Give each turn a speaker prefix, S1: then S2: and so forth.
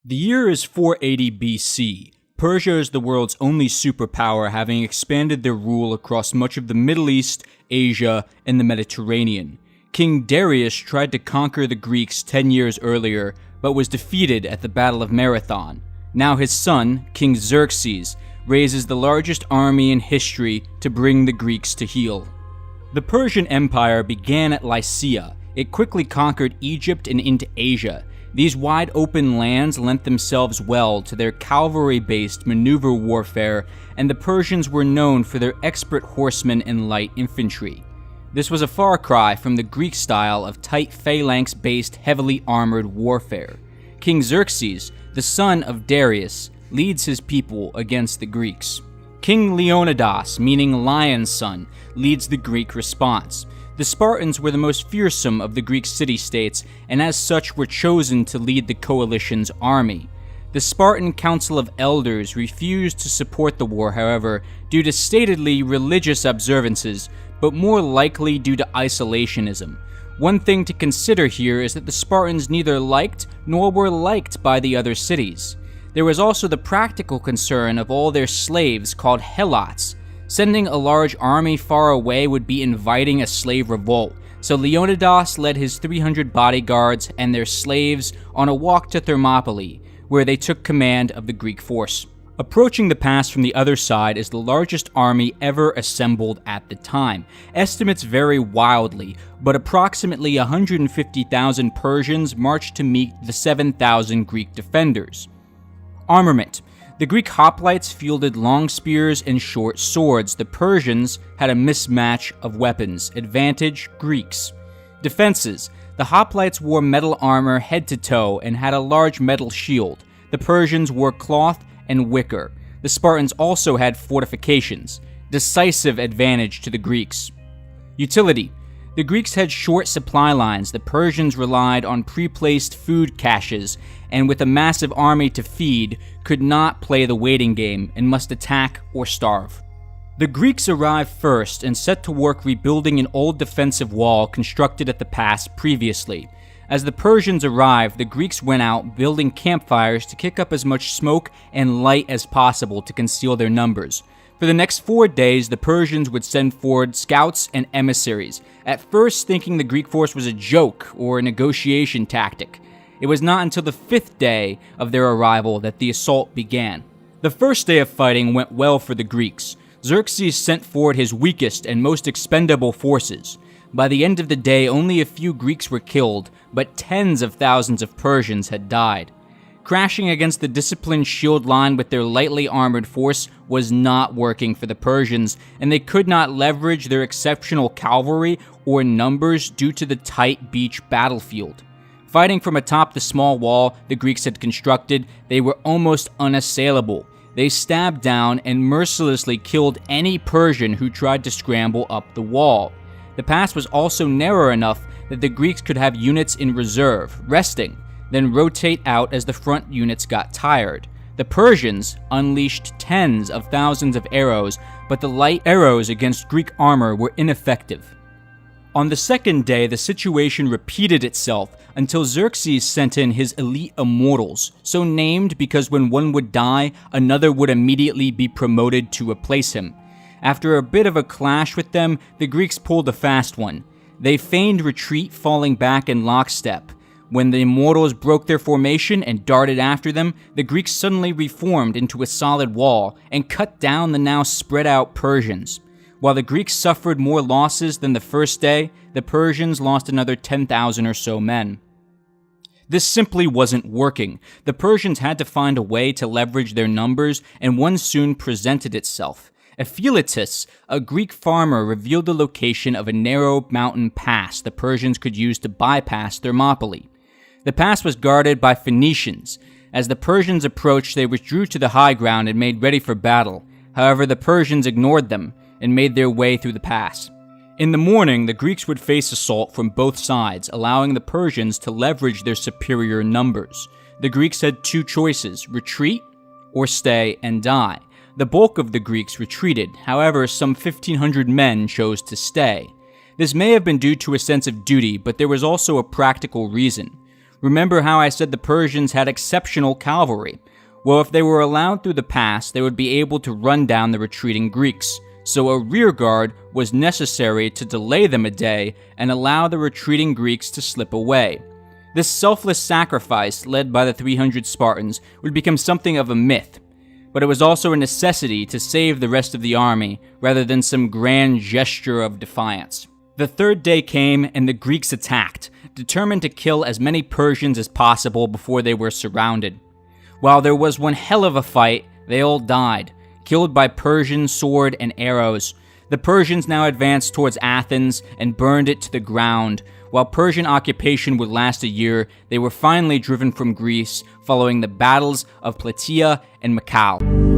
S1: The year is 480 BC. Persia is the world's only superpower, having expanded their rule across much of the Middle East, Asia, and the Mediterranean. King Darius tried to conquer the Greeks 10 years earlier, but was defeated at the Battle of Marathon. Now his son, King Xerxes, raises the largest army in history to bring the Greeks to heel. The Persian Empire began at Lycia. It quickly conquered Egypt and into Asia. These wide-open lands lent themselves well to their cavalry-based maneuver warfare, and the Persians were known for their expert horsemen and light infantry. This was a far cry from the Greek style of tight phalanx-based, heavily armored warfare. King Xerxes, the son of Darius, leads his people against the Greeks. King Leonidas, meaning lion's son, leads the Greek response. The Spartans were the most fearsome of the Greek city-states, and as such were chosen to lead the coalition's army. The Spartan Council of Elders refused to support the war, however, due to statedly religious observances, but more likely due to isolationism. One thing to consider here is that the Spartans neither liked nor were liked by the other cities. There was also the practical concern of all their slaves called helots. Sending a large army far away would be inviting a slave revolt, so Leonidas led his 300 bodyguards and their slaves on a walk to Thermopylae, where they took command of the Greek force. Approaching the pass from the other side is the largest army ever assembled at the time. Estimates vary wildly, but approximately 150,000 Persians marched to meet the 7,000 Greek defenders. Armament. The Greek hoplites fielded long spears and short swords. The Persians had a mismatch of weapons. Advantage, Greeks. Defenses. The hoplites wore metal armor head to toe and had a large metal shield. The Persians wore cloth and wicker. The Spartans also had fortifications. Decisive advantage to the Greeks. Utility. The Greeks had short supply lines. The Persians relied on pre-placed food caches, and with a massive army to feed, could not play the waiting game and must attack or starve. The Greeks arrived first and set to work rebuilding an old defensive wall constructed at the pass previously. As the Persians arrived, the Greeks went out building campfires to kick up as much smoke and light as possible to conceal their numbers. For the next 4 days, the Persians would send forward scouts and emissaries, at first thinking the Greek force was a joke or a negotiation tactic. It was not until the 5th day of their arrival that the assault began. The first day of fighting went well for the Greeks. Xerxes sent forward his weakest and most expendable forces. By the end of the day, only a few Greeks were killed, but tens of thousands of Persians had died. Crashing against the disciplined shield line with their lightly armored force was not working for the Persians, and they could not leverage their exceptional cavalry or numbers due to the tight beach battlefield. Fighting from atop the small wall the Greeks had constructed, they were almost unassailable. They stabbed down and mercilessly killed any Persian who tried to scramble up the wall. The pass was also narrow enough that the Greeks could have units in reserve, resting, then rotate out as the front units got tired. The Persians unleashed tens of thousands of arrows, but the light arrows against Greek armor were ineffective. On the second day, the situation repeated itself until Xerxes sent in his elite immortals, so named because when one would die, another would immediately be promoted to replace him. After a bit of a clash with them, the Greeks pulled a fast one. They feigned retreat, falling back in lockstep. When the immortals broke their formation and darted after them, the Greeks suddenly reformed into a solid wall and cut down the now spread out Persians. While the Greeks suffered more losses than the first day, the Persians lost another 10,000 or so men. This simply wasn't working. The Persians had to find a way to leverage their numbers, and one soon presented itself. Ephialtes, a Greek farmer, revealed the location of a narrow mountain pass the Persians could use to bypass Thermopylae. The pass was guarded by Phoenicians. As the Persians approached, they withdrew to the high ground and made ready for battle. However, the Persians ignored them and made their way through the pass. In the morning, the Greeks would face assault from both sides, allowing the Persians to leverage their superior numbers. The Greeks had two choices: retreat or stay and die. The bulk of the Greeks retreated. However, some 1,500 men chose to stay. This may have been due to a sense of duty, but there was also a practical reason. Remember how I said the Persians had exceptional cavalry? Well, if they were allowed through the pass, they would be able to run down the retreating Greeks. So a rearguard was necessary to delay them a day and allow the retreating Greeks to slip away. This selfless sacrifice, led by the 300 Spartans, would become something of a myth, but it was also a necessity to save the rest of the army, rather than some grand gesture of defiance. The third day came, and the Greeks attacked, determined to kill as many Persians as possible before they were surrounded. While there was one hell of a fight, they all died, killed by Persian sword and arrows. The Persians now advanced towards Athens and burned it to the ground. While Persian occupation would last a year, they were finally driven from Greece following the battles of Plataea and Macao.